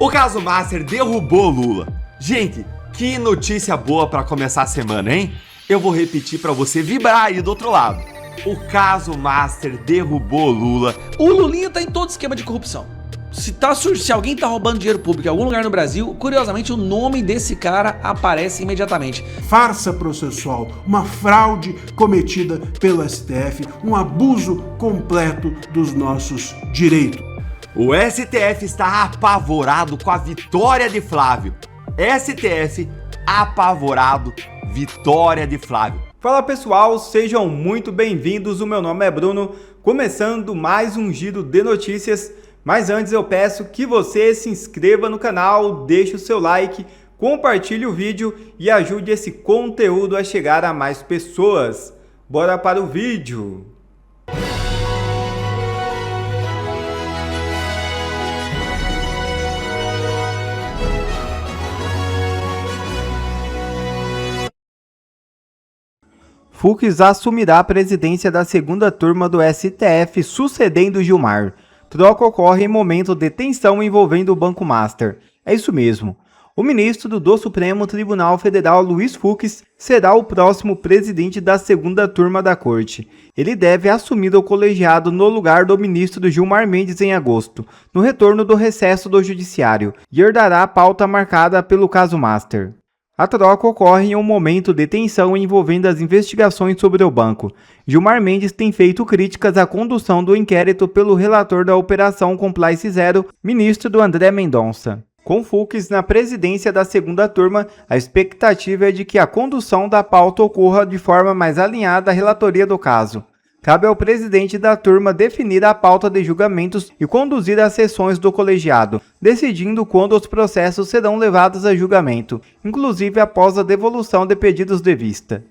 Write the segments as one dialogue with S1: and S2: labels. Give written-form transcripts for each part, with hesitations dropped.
S1: O caso Master derrubou Lula. Gente, que notícia boa para começar a semana, hein? Eu vou repetir para você vibrar aí do outro lado. O caso Master derrubou Lula.
S2: O Lulinha tá em todo esquema de corrupção. Se alguém tá roubando dinheiro público em algum lugar no Brasil, curiosamente o nome desse cara aparece imediatamente.
S3: Farsa processual, uma fraude cometida pelo STF, um abuso completo dos nossos direitos.
S1: O STF está apavorado com a vitória de Flávio. STF apavorado, vitória de Flávio.
S4: Fala pessoal, sejam muito bem-vindos, o meu nome é Bruno, começando mais um giro de notícias, mas antes eu peço que você se inscreva no canal, deixe o seu like, compartilhe o vídeo e ajude esse conteúdo a chegar a mais pessoas. Bora para o vídeo! Fux assumirá a presidência da segunda turma do STF, sucedendo Gilmar. Troca ocorre em momento de tensão envolvendo o Banco Master. É isso mesmo. O ministro do Supremo Tribunal Federal, Luiz Fux, será o próximo presidente da segunda turma da corte. Ele deve assumir o colegiado no lugar do ministro Gilmar Mendes em agosto, no retorno do recesso do judiciário, e herdará a pauta marcada pelo caso Master. A troca ocorre em um momento de tensão envolvendo as investigações sobre o banco. Gilmar Mendes tem feito críticas à condução do inquérito pelo relator da Operação Compliance Zero, ministro André Mendonça. Com Fux na presidência da segunda turma, a expectativa é de que a condução da pauta ocorra de forma mais alinhada à relatoria do caso. Cabe ao presidente da turma definir a pauta de julgamentos e conduzir as sessões do colegiado, decidindo quando os processos serão levados a julgamento, inclusive após a devolução de pedidos de vista.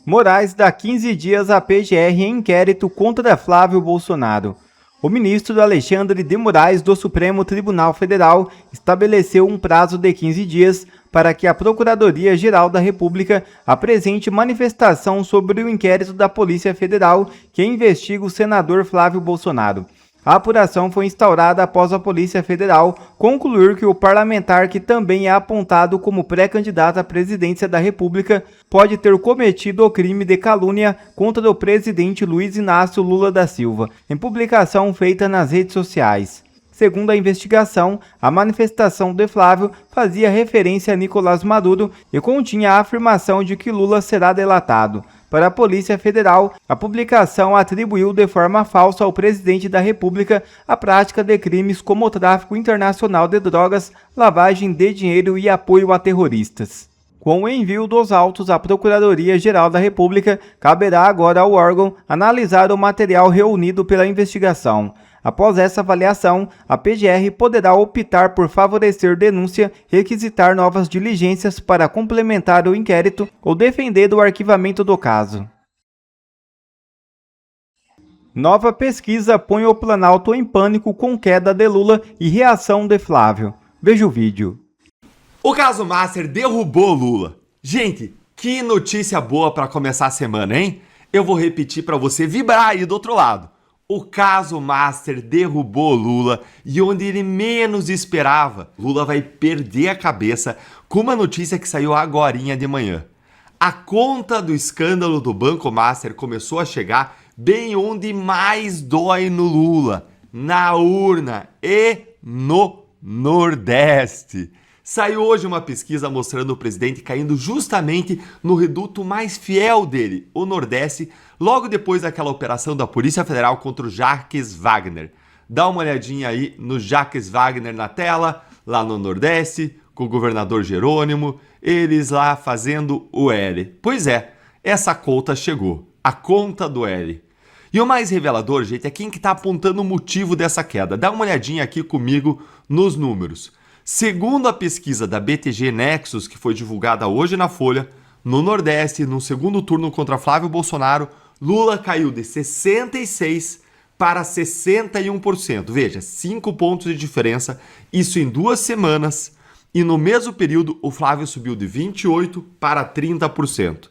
S4: Moraes dá 15 dias à PGR em inquérito contra Flávio Bolsonaro. O ministro Alexandre de Moraes do Supremo Tribunal Federal estabeleceu um prazo de 15 dias para que a Procuradoria-Geral da República apresente manifestação sobre o inquérito da Polícia Federal que investiga o senador Flávio Bolsonaro. A apuração foi instaurada após a Polícia Federal concluir que o parlamentar, que também é apontado como pré-candidato à presidência da República, pode ter cometido o crime de calúnia contra o presidente Luiz Inácio Lula da Silva, em publicação feita nas redes sociais. Segundo a investigação, a manifestação de Flávio fazia referência a Nicolás Maduro e continha a afirmação de que Lula será delatado. Para a Polícia Federal, a publicação atribuiu de forma falsa ao presidente da República a prática de crimes como o tráfico internacional de drogas, lavagem de dinheiro e apoio a terroristas. Com o envio dos autos à Procuradoria-Geral da República, caberá agora ao órgão analisar o material reunido pela investigação. Após essa avaliação, a PGR poderá optar por favorecer denúncia, requisitar novas diligências para complementar o inquérito ou defender o arquivamento do caso. Nova pesquisa põe o Planalto em pânico com queda de Lula e reação de Flávio. Veja o vídeo.
S1: O caso Master derrubou Lula. Gente, que notícia boa para começar a semana, hein? Eu vou repetir para você vibrar aí do outro lado. O caso Master derrubou Lula e onde ele menos esperava, Lula vai perder a cabeça com uma notícia que saiu agorinha de manhã. A conta do escândalo do Banco Master começou a chegar bem onde mais dói no Lula, na urna e no Nordeste. Saiu hoje uma pesquisa mostrando o presidente caindo justamente no reduto mais fiel dele, o Nordeste, logo depois daquela operação da Polícia Federal contra o Jacques Wagner. Dá uma olhadinha aí no Jacques Wagner na tela, lá no Nordeste, com o governador Jerônimo, eles lá fazendo o L. Pois é, essa conta chegou, a conta do L. E o mais revelador, gente, é quem que está apontando o motivo dessa queda. Dá uma olhadinha aqui comigo nos números. Segundo a pesquisa da BTG Nexus, que foi divulgada hoje na Folha, no Nordeste, no segundo turno contra Flávio Bolsonaro, Lula caiu de 66% para 61%. Veja, 5 pontos de diferença, isso em 2 semanas. E no mesmo período, o Flávio subiu de 28% para 30%.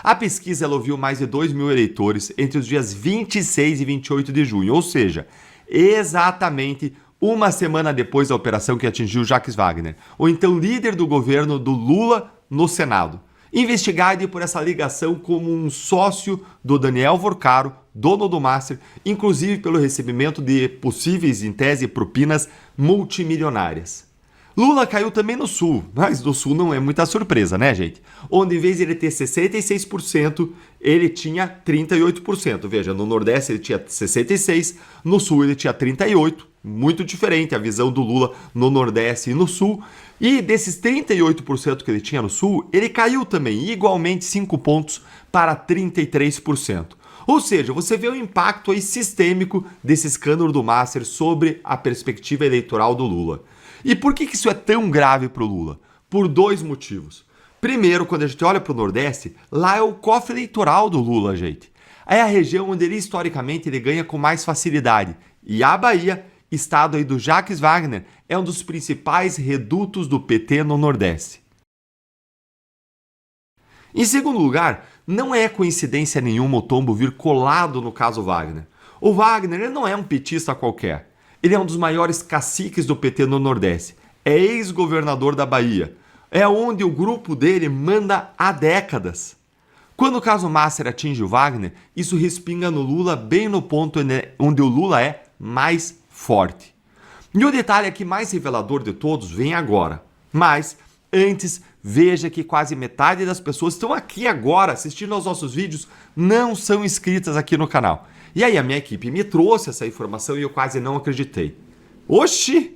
S1: A pesquisa ela ouviu mais de 2 mil eleitores entre os dias 26 e 28 de junho, ou seja, exatamente uma semana depois da operação que atingiu Jacques Wagner, o então líder do governo do Lula no Senado, investigado por essa ligação como um sócio do Daniel Vorcaro, dono do Master, inclusive pelo recebimento de possíveis, em tese, propinas multimilionárias. Lula caiu também no Sul, mas no Sul não é muita surpresa, né, gente? Onde em vez de ele ter 66%, ele tinha 38%. Veja, no Nordeste ele tinha 66%, no Sul ele tinha 38%. Muito diferente a visão do Lula no Nordeste e no Sul. E desses 38% que ele tinha no Sul, ele caiu também, igualmente 5 pontos para 33%. Ou seja, você vê o impacto aí sistêmico desse escândalo do Master sobre a perspectiva eleitoral do Lula. E por que isso é tão grave para o Lula? Por dois motivos. Primeiro, quando a gente olha para o Nordeste, lá é o cofre eleitoral do Lula, gente. É a região onde ele, historicamente, ele ganha com mais facilidade. E a Bahia, estado aí do Jacques Wagner, é um dos principais redutos do PT no Nordeste. Em segundo lugar, não é coincidência nenhuma o tombo vir colado no caso Wagner. O Wagner ele não é um petista qualquer. Ele é um dos maiores caciques do PT no Nordeste. É ex-governador da Bahia. É onde o grupo dele manda há décadas. Quando o caso Master atinge o Wagner, isso respinga no Lula bem no ponto onde o Lula é mais forte. E o detalhe aqui mais revelador de todos vem agora. Mas, antes, veja que quase metade das pessoas que estão aqui agora assistindo aos nossos vídeos não são inscritas aqui no canal. E aí a minha equipe me trouxe essa informação e eu quase não acreditei. Oxi,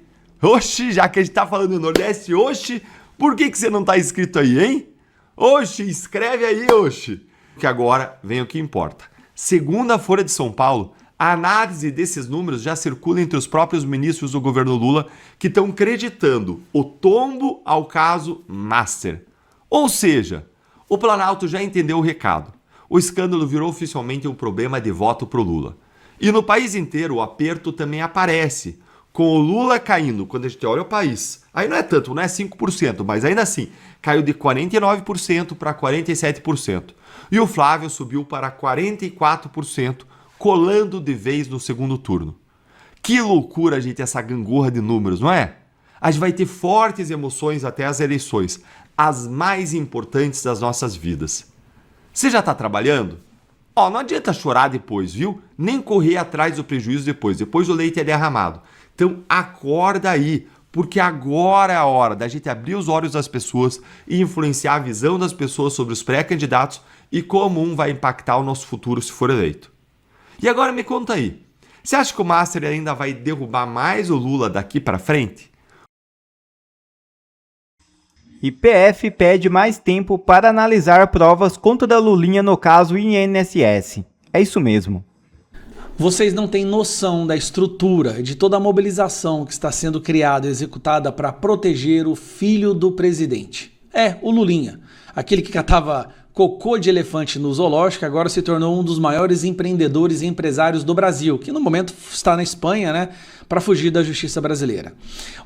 S1: já que a gente tá falando do Nordeste, oxi, por que você não tá inscrito aí, hein? Oxi, escreve aí, oxi. Que agora vem o que importa. Segundo a Folha de São Paulo, a análise desses números já circula entre os próprios ministros do governo Lula que estão creditando o tombo ao caso Master. Ou seja, o Planalto já entendeu o recado. O escândalo virou oficialmente um problema de voto para o Lula. E no país inteiro o aperto também aparece, com o Lula caindo, quando a gente olha o país. Aí não é tanto, não é 5%, mas ainda assim, caiu de 49% para 47%. E o Flávio subiu para 44%, colando de vez no segundo turno. Que loucura, gente, essa gangorra de números, não é? A gente vai ter fortes emoções até as eleições, as mais importantes das nossas vidas. Você já está trabalhando? Não adianta chorar depois, viu? Nem correr atrás do prejuízo depois. Depois o leite é derramado. Então acorda aí, porque agora é a hora da gente abrir os olhos das pessoas e influenciar a visão das pessoas sobre os pré-candidatos e como um vai impactar o nosso futuro se for eleito. E agora me conta aí, você acha que o Master ainda vai derrubar mais o Lula daqui para frente?
S4: E PF pede mais tempo para analisar provas contra Lulinha no caso INSS. É isso mesmo.
S2: Vocês não têm noção da estrutura, de toda a mobilização que está sendo criada e executada para proteger o filho do presidente. O Lulinha, aquele que catava cocô de elefante no zoológico, agora se tornou um dos maiores empreendedores e empresários do Brasil, que no momento está na Espanha, né, para fugir da justiça brasileira.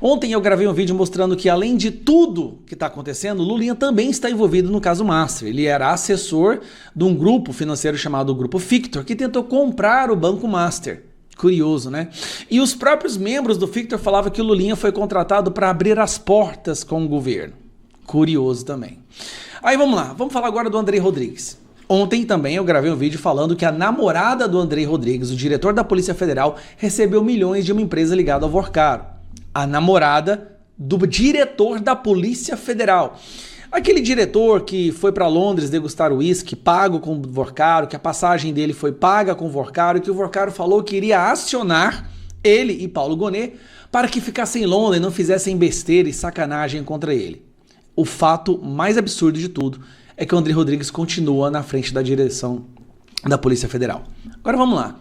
S2: Ontem eu gravei um vídeo mostrando que, além de tudo que está acontecendo, Lulinha também está envolvido no caso Master. Ele era assessor de um grupo financeiro chamado Grupo Fictor, que tentou comprar o Banco Master. Curioso, né? E os próprios membros do Fictor falavam que o Lulinha foi contratado para abrir as portas com o governo. Curioso também. Aí vamos lá, vamos falar agora do Andrei Rodrigues. Ontem também eu gravei um vídeo falando que a namorada do Andrei Rodrigues, o diretor da Polícia Federal, recebeu milhões de uma empresa ligada ao Vorcaro. A namorada do diretor da Polícia Federal. Aquele diretor que foi para Londres degustar uísque, pago com o Vorcaro, que a passagem dele foi paga com o Vorcaro, e que o Vorcaro falou que iria acionar ele e Paulo Gonet para que ficassem em Londres e não fizessem besteira e sacanagem contra ele. O fato mais absurdo de tudo é que o Andrei Rodrigues continua na frente da direção da Polícia Federal. Agora vamos lá.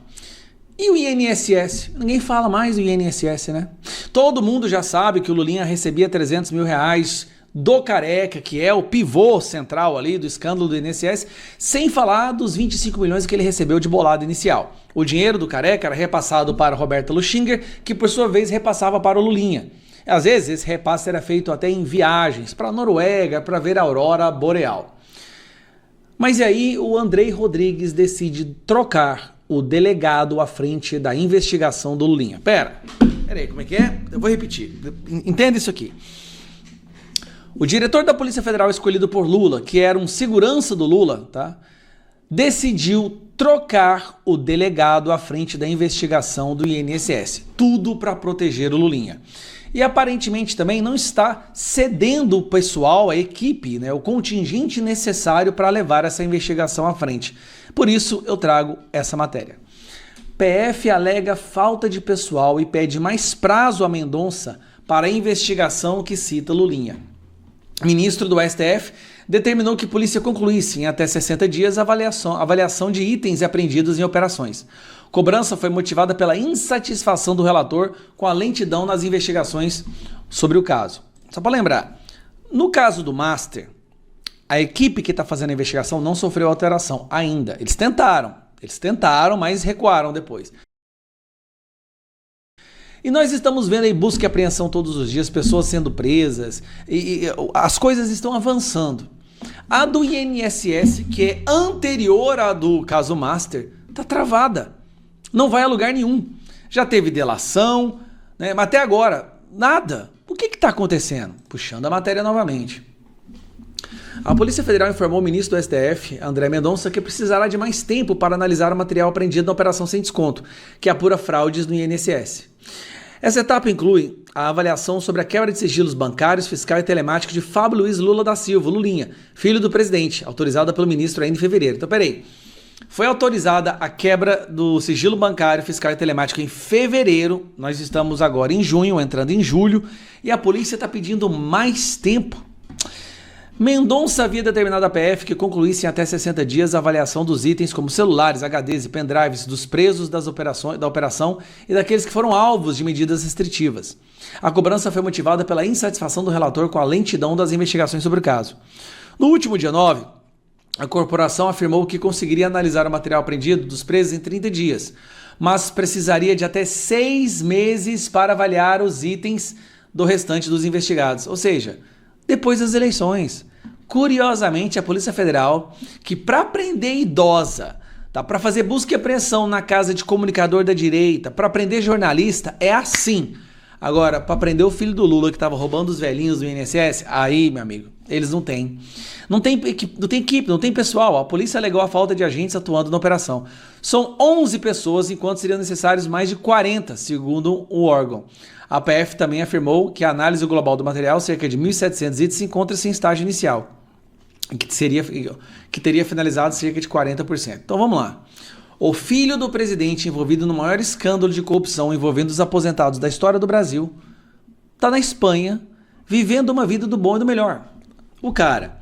S2: E o INSS? Ninguém fala mais do INSS, né? Todo mundo já sabe que o Lulinha recebia 300 mil reais do Careca, que é o pivô central ali do escândalo do INSS, sem falar dos 25 milhões que ele recebeu de bolada inicial. O dinheiro do Careca era repassado para Roberta Luxinger, que por sua vez repassava para o Lulinha. Às vezes esse repasse era feito até em viagens para a Noruega para ver a aurora boreal. Mas e aí o Andrei Rodrigues decide trocar o delegado à frente da investigação do Lulinha. Pera, Peraí, como é que é? Eu vou repetir. Entenda isso aqui. O diretor da Polícia Federal escolhido por Lula, que era um segurança do Lula, tá? Decidiu trocar o delegado à frente da investigação do INSS. Tudo para proteger o Lulinha. E aparentemente também não está cedendo o pessoal, a equipe, né, o contingente necessário para levar essa investigação à frente. Por isso eu trago essa matéria. PF alega falta de pessoal e pede mais prazo a Mendonça para a investigação que cita Lulinha. O ministro do STF determinou que a polícia concluísse em até 60 dias a avaliação de itens apreendidos em operações. Cobrança foi motivada pela insatisfação do relator com a lentidão nas investigações sobre o caso. Só para lembrar, no caso do Master, a equipe que está fazendo a investigação não sofreu alteração ainda. Eles tentaram, mas recuaram depois. E nós estamos vendo aí busca e apreensão todos os dias, pessoas sendo presas, e as coisas estão avançando. A do INSS, que é anterior à do caso Master, está travada. Não vai a lugar nenhum. Já teve delação, né? Mas até agora, nada. O que está acontecendo? Puxando a matéria novamente. A Polícia Federal informou o ministro do STF, André Mendonça, que precisará de mais tempo para analisar o material apreendido na Operação Sem Desconto, que apura fraudes no INSS. Essa etapa inclui a avaliação sobre a quebra de sigilos bancários, fiscal e telemático de Fábio Luiz Lula da Silva, Lulinha, filho do presidente, autorizada pelo ministro ainda em fevereiro. Então, peraí. Foi autorizada a quebra do sigilo bancário, fiscal e telemático em fevereiro. Nós estamos agora em junho, entrando em julho, e a polícia está pedindo mais tempo. Mendonça havia determinado à PF que concluísse em até 60 dias a avaliação dos itens como celulares, HDs e pendrives dos presos da operação e daqueles que foram alvos de medidas restritivas. A cobrança foi motivada pela insatisfação do relator com a lentidão das investigações sobre o caso. No último dia 9, a corporação afirmou que conseguiria analisar o material apreendido dos presos em 30 dias, mas precisaria de até 6 meses para avaliar os itens do restante dos investigados, ou seja, depois das eleições. Curiosamente, a Polícia Federal, que para prender idosa, tá, para fazer busca e apreensão na casa de comunicador da direita, para prender jornalista, é assim. Agora, para prender o filho do Lula que estava roubando os velhinhos do INSS, aí, meu amigo, eles não têm. Não tem equipe, não tem pessoal. A polícia alegou a falta de agentes atuando na operação. São 11 pessoas, enquanto seriam necessários mais de 40, segundo o órgão. A PF também afirmou que a análise global do material, cerca de 1.700 itens, encontra-se em estágio inicial, que teria finalizado cerca de 40%. Então vamos lá. O filho do presidente envolvido no maior escândalo de corrupção envolvendo os aposentados da história do Brasil está na Espanha, vivendo uma vida do bom e do melhor. O cara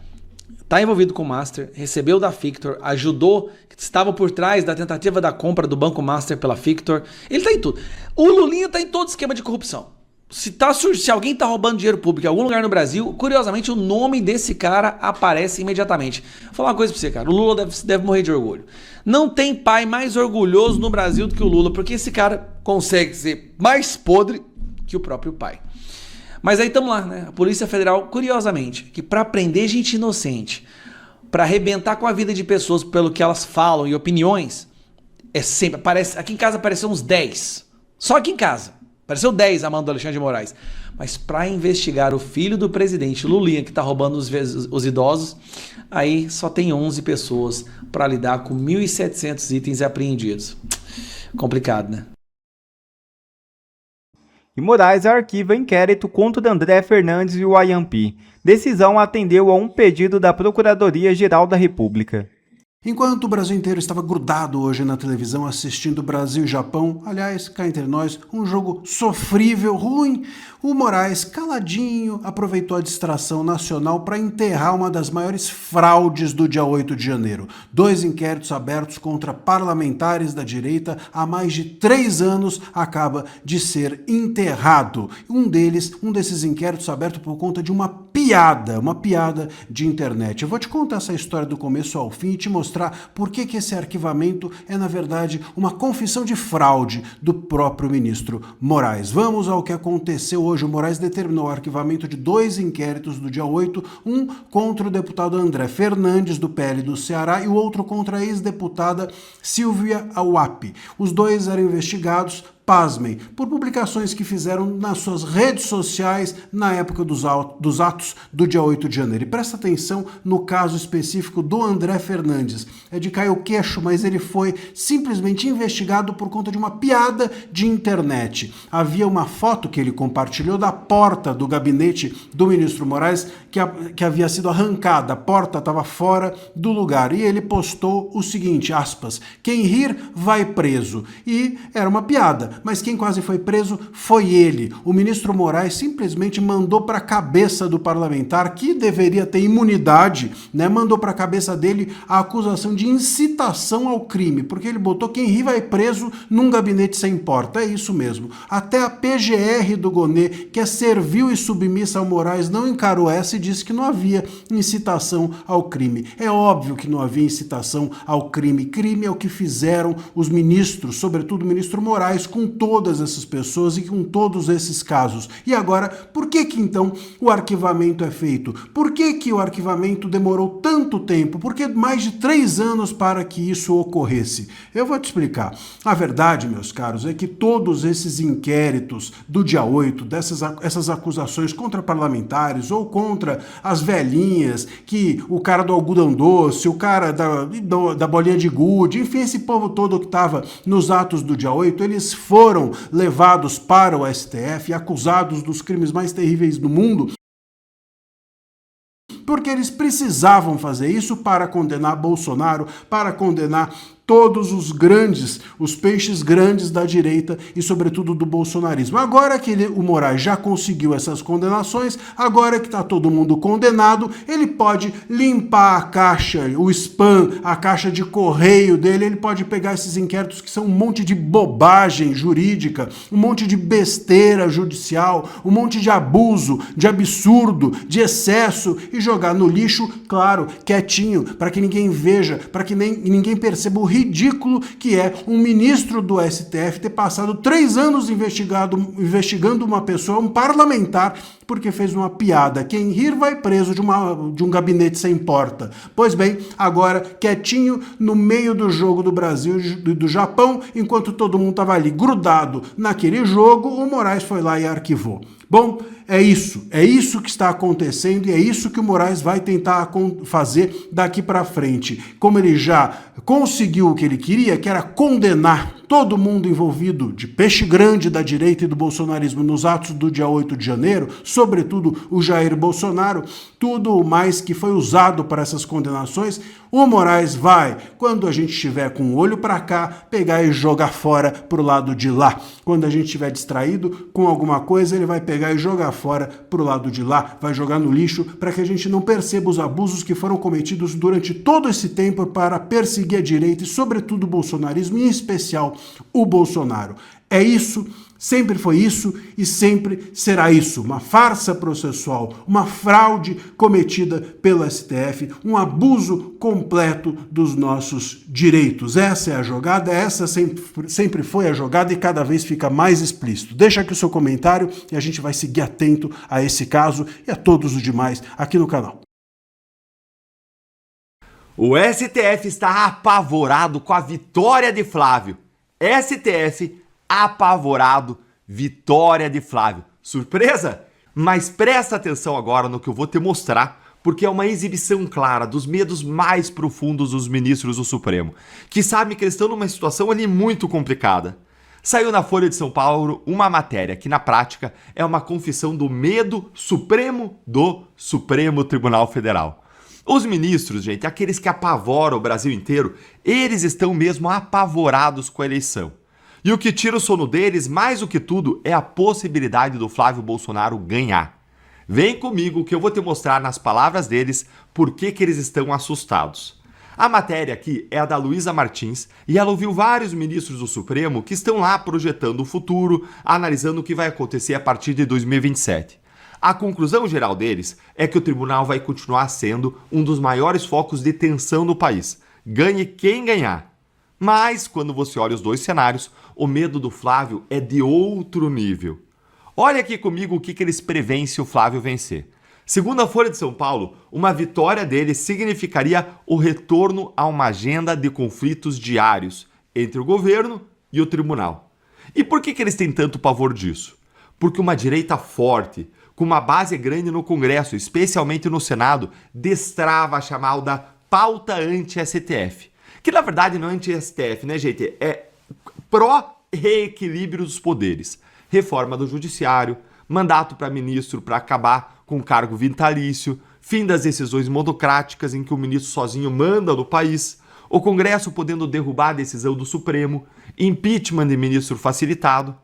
S2: está envolvido com o Master, recebeu da Fictor, ajudou, estava por trás da tentativa da compra do Banco Master pela Fictor. Ele está em tudo. O Lulinha está em todo esquema de corrupção. Se alguém está roubando dinheiro público em algum lugar no Brasil, curiosamente o nome desse cara aparece imediatamente. Vou falar uma coisa pra você, cara. O Lula deve morrer de orgulho. Não tem pai mais orgulhoso no Brasil do que o Lula, porque esse cara consegue ser mais podre que o próprio pai. Mas aí estamos lá, né? A Polícia Federal, curiosamente, que para prender gente inocente, para arrebentar com a vida de pessoas pelo que elas falam e opiniões, aqui em casa apareceu uns 10. Só aqui em casa. Apareceu 10 a mão do Alexandre de Moraes. Mas para investigar o filho do presidente, Lulinha, que está roubando os idosos, aí só tem 11 pessoas para lidar com 1.700 itens apreendidos. Complicado, né?
S4: E Moraes arquiva inquérito contra André Fernandes e o Ayampi. Decisão atendeu a um pedido da Procuradoria-Geral da República.
S3: Enquanto o Brasil inteiro estava grudado hoje na televisão assistindo Brasil e Japão, aliás, cá entre nós, um jogo sofrível, ruim, o Moraes, caladinho, aproveitou a distração nacional para enterrar uma das maiores fraudes do dia 8 de janeiro. 2 inquéritos abertos contra parlamentares da direita há mais de 3 anos acaba de ser enterrado. Um desses inquéritos aberto por conta de uma piada de internet. Eu vou te contar essa história do começo ao fim e te mostrar por que esse arquivamento é, na verdade, uma confissão de fraude do próprio ministro Moraes. Vamos ao que aconteceu hoje. O Moraes determinou o arquivamento de 2 inquéritos do dia 8, um contra o deputado André Fernandes, do PL do Ceará, e o outro contra a ex-deputada Silvia Auape. Os 2 eram investigados pasmem, por publicações que fizeram nas suas redes sociais na época dos atos do dia 8 de janeiro. E presta atenção no caso específico do André Fernandes. É de cair o queixo, mas ele foi simplesmente investigado por conta de uma piada de internet. Havia uma foto que ele compartilhou da porta do gabinete do ministro Moraes que havia sido arrancada. A porta estava fora do lugar. E ele postou o seguinte, aspas, quem rir vai preso. E era uma piada, mas quem quase foi preso foi ele. O ministro Moraes simplesmente mandou para a cabeça do parlamentar, que deveria ter imunidade, né? Mandou para a cabeça dele a acusação de incitação ao crime, porque ele botou quem rir vai preso num gabinete sem porta. É isso mesmo. Até a PGR do Gonê, que é servil e submissa ao Moraes, não encarou essa e disse que não havia incitação ao crime. É óbvio que não havia incitação ao crime. Crime é o que fizeram os ministros, sobretudo o ministro Moraes, com todas essas pessoas e com todos esses casos. E agora, por que então o arquivamento é feito? Por que o arquivamento demorou tanto tempo? Por que mais de 3 anos para que isso ocorresse? Eu vou te explicar. A verdade, meus caros, é que todos esses inquéritos do dia 8, essas acusações contra parlamentares ou contra as velhinhas, que o cara do algodão doce, o cara da bolinha de gude, enfim, esse povo todo que estava nos atos do dia 8, eles foram levados para o STF e acusados dos crimes mais terríveis do mundo, porque eles precisavam fazer isso para condenar Bolsonaro, para condenar todos os peixes grandes da direita e, sobretudo, do bolsonarismo. Agora que o Moraes já conseguiu essas condenações, agora que está todo mundo condenado, ele pode limpar a caixa, o spam, a caixa de correio dele, ele pode pegar esses inquéritos que são um monte de bobagem jurídica, um monte de besteira judicial, um monte de abuso, de absurdo, de excesso e jogar no lixo, claro, quietinho, para que ninguém veja, para que ninguém perceba o ridículo que é um ministro do STF ter passado 3 anos investigando uma pessoa, um parlamentar, porque fez uma piada. Quem rir vai preso de um gabinete sem porta. Pois bem, agora, quietinho, no meio do jogo do Brasil e do Japão, enquanto todo mundo estava ali grudado naquele jogo, o Moraes foi lá e arquivou. Bom, é isso que está acontecendo e é isso que o Moraes vai tentar fazer daqui para frente. Como ele já conseguiu o que ele queria, que era condenar todo mundo envolvido de peixe grande da direita e do bolsonarismo nos atos do dia 8 de janeiro, sobretudo o Jair Bolsonaro, tudo o mais que foi usado para essas condenações, o Moraes vai, quando a gente estiver com o olho para cá, pegar e jogar fora pro lado de lá. Quando a gente estiver distraído com alguma coisa, ele vai pegar e jogar fora pro lado de lá, vai jogar no lixo para que a gente não perceba os abusos que foram cometidos durante todo esse tempo para perseguir a direita e, sobretudo, o bolsonarismo, em especial o Bolsonaro. É isso, sempre foi isso e sempre será isso. Uma farsa processual, uma fraude cometida pelo STF, um abuso completo dos nossos direitos. Essa é a jogada, essa sempre foi a jogada e cada vez fica mais explícito. Deixa aqui o seu comentário e a gente vai seguir atento a esse caso e a todos os demais aqui no canal.
S1: O STF está apavorado com a vitória de Flávio. STF apavorado, vitória de Flávio. Surpresa? Mas presta atenção agora no que eu vou te mostrar, porque é uma exibição clara dos medos mais profundos dos ministros do Supremo, que sabem que eles estão numa situação ali muito complicada. Saiu na Folha de São Paulo uma matéria que, na prática, é uma confissão do medo supremo do Supremo Tribunal Federal. Os ministros, gente, aqueles que apavoram o Brasil inteiro, eles estão mesmo apavorados com a eleição. E o que tira o sono deles, mais do que tudo, é a possibilidade do Flávio Bolsonaro ganhar. Vem comigo que eu vou te mostrar nas palavras deles por que eles estão assustados. A matéria aqui é a da Luísa Martins e ela ouviu vários ministros do Supremo que estão lá projetando o futuro, analisando o que vai acontecer a partir de 2027. A conclusão geral deles é que o tribunal vai continuar sendo um dos maiores focos de tensão do país. Ganhe quem ganhar. Mas, quando você olha os dois cenários, o medo do Flávio é de outro nível. Olha aqui comigo o que eles preveem se o Flávio vencer. Segundo a Folha de São Paulo, uma vitória dele significaria o retorno a uma agenda de conflitos diários entre o governo e o tribunal. E por que eles têm tanto pavor disso? Porque uma direita forte, com uma base grande no Congresso, especialmente no Senado, destrava a chamada pauta anti-STF. Que na verdade não é anti-STF, né, gente? É pró-reequilíbrio dos poderes. Reforma do judiciário, mandato para ministro para acabar com o cargo vitalício, fim das decisões monocráticas em que o ministro sozinho manda no país, o Congresso podendo derrubar a decisão do Supremo, impeachment de ministro facilitado.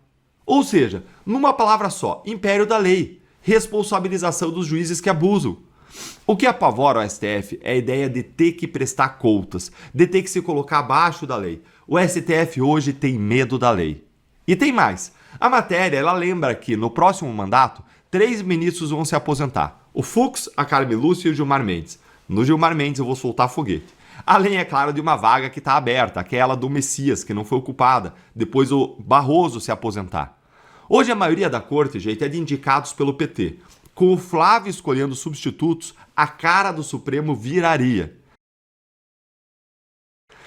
S1: Ou seja, numa palavra só, império da lei, responsabilização dos juízes que abusam. O que apavora o STF é a ideia de ter que prestar contas, de ter que se colocar abaixo da lei. O STF hoje tem medo da lei. E tem mais. A matéria, ela lembra que no próximo mandato, 3 ministros vão se aposentar. O Fux, a Carmen Lúcia e o Gilmar Mendes. No Gilmar Mendes eu vou soltar foguete. Além, é claro, de uma vaga que está aberta, aquela do Messias, que não foi ocupada, depois o Barroso se aposentar. Hoje a maioria da corte, gente, é de indicados pelo PT. Com o Flávio escolhendo substitutos, a cara do Supremo viraria.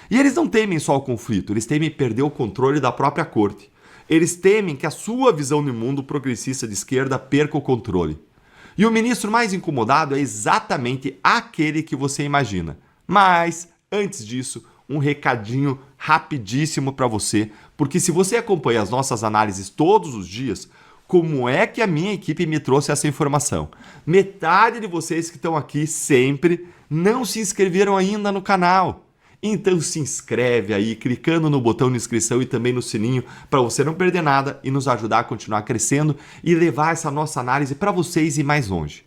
S1: E eles não temem só o conflito, eles temem perder o controle da própria corte. Eles temem que a sua visão de mundo progressista de esquerda perca o controle. E o ministro mais incomodado é exatamente aquele que você imagina. Mas, antes disso, um recadinho rapidíssimo para você, porque se você acompanha as nossas análises todos os dias, como é que a minha equipe me trouxe essa informação? Metade de vocês que estão aqui sempre não se inscreveram ainda no canal. Então se inscreve aí, clicando no botão de inscrição e também no sininho para você não perder nada e nos ajudar a continuar crescendo e levar essa nossa análise para vocês e mais longe.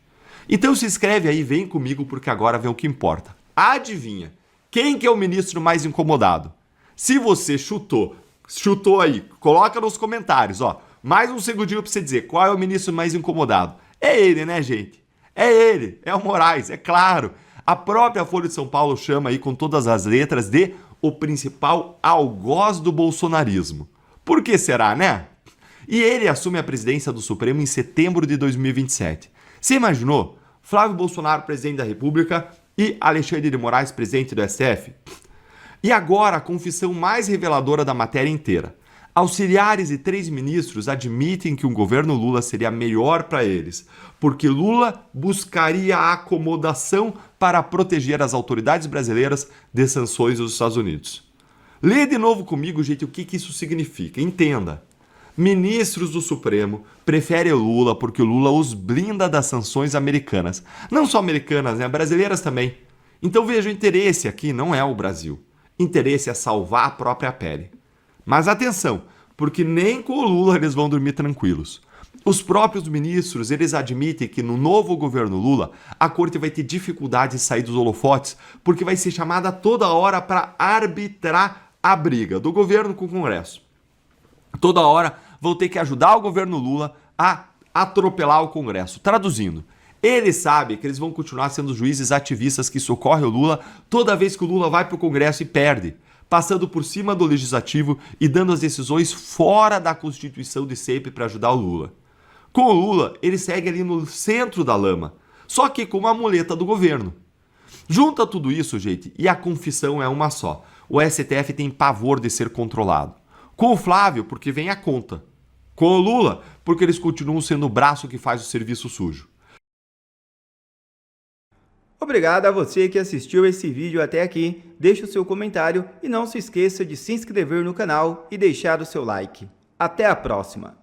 S1: Então se inscreve aí, vem comigo porque agora vem o que importa. Adivinha, quem que é o ministro mais incomodado? Se você chutou aí, coloca nos comentários, ó. Mais um segundinho para você dizer qual é o ministro mais incomodado. É ele, né, gente? É ele, é o Moraes, é claro. A própria Folha de São Paulo chama aí com todas as letras de o principal algoz do bolsonarismo. Por que será, né? E ele assume a presidência do Supremo em setembro de 2027. Você imaginou? Flávio Bolsonaro, presidente da República, e Alexandre de Moraes, presidente do STF? E agora a confissão mais reveladora da matéria inteira. Auxiliares de 3 ministros admitem que um governo Lula seria melhor para eles, porque Lula buscaria a acomodação para proteger as autoridades brasileiras de sanções dos Estados Unidos. Lê de novo comigo, gente, o que isso significa. Entenda. Ministros do Supremo preferem o Lula porque o Lula os blinda das sanções americanas. Não só americanas, né? Brasileiras também. Então veja, o interesse aqui não é o Brasil. Interesse é salvar a própria pele. Mas atenção, porque nem com o Lula eles vão dormir tranquilos. Os próprios ministros, eles admitem que no novo governo Lula, a corte vai ter dificuldade de sair dos holofotes, porque vai ser chamada toda hora para arbitrar a briga do governo com o Congresso. Toda hora vão ter que ajudar o governo Lula a atropelar o Congresso. Traduzindo, eles sabem que eles vão continuar sendo juízes ativistas que socorrem o Lula toda vez que o Lula vai para o Congresso e perde, passando por cima do legislativo e dando as decisões fora da Constituição de sempre para ajudar o Lula. Com o Lula, ele segue ali no centro da lama, só que com uma muleta do governo. Junta tudo isso, gente, e a confissão é uma só. O STF tem pavor de ser controlado. Com o Flávio, porque vem a conta. Com o Lula, porque eles continuam sendo o braço que faz o serviço sujo.
S4: Obrigado a você que assistiu esse vídeo até aqui. Deixe o seu comentário e não se esqueça de se inscrever no canal e deixar o seu like. Até a próxima!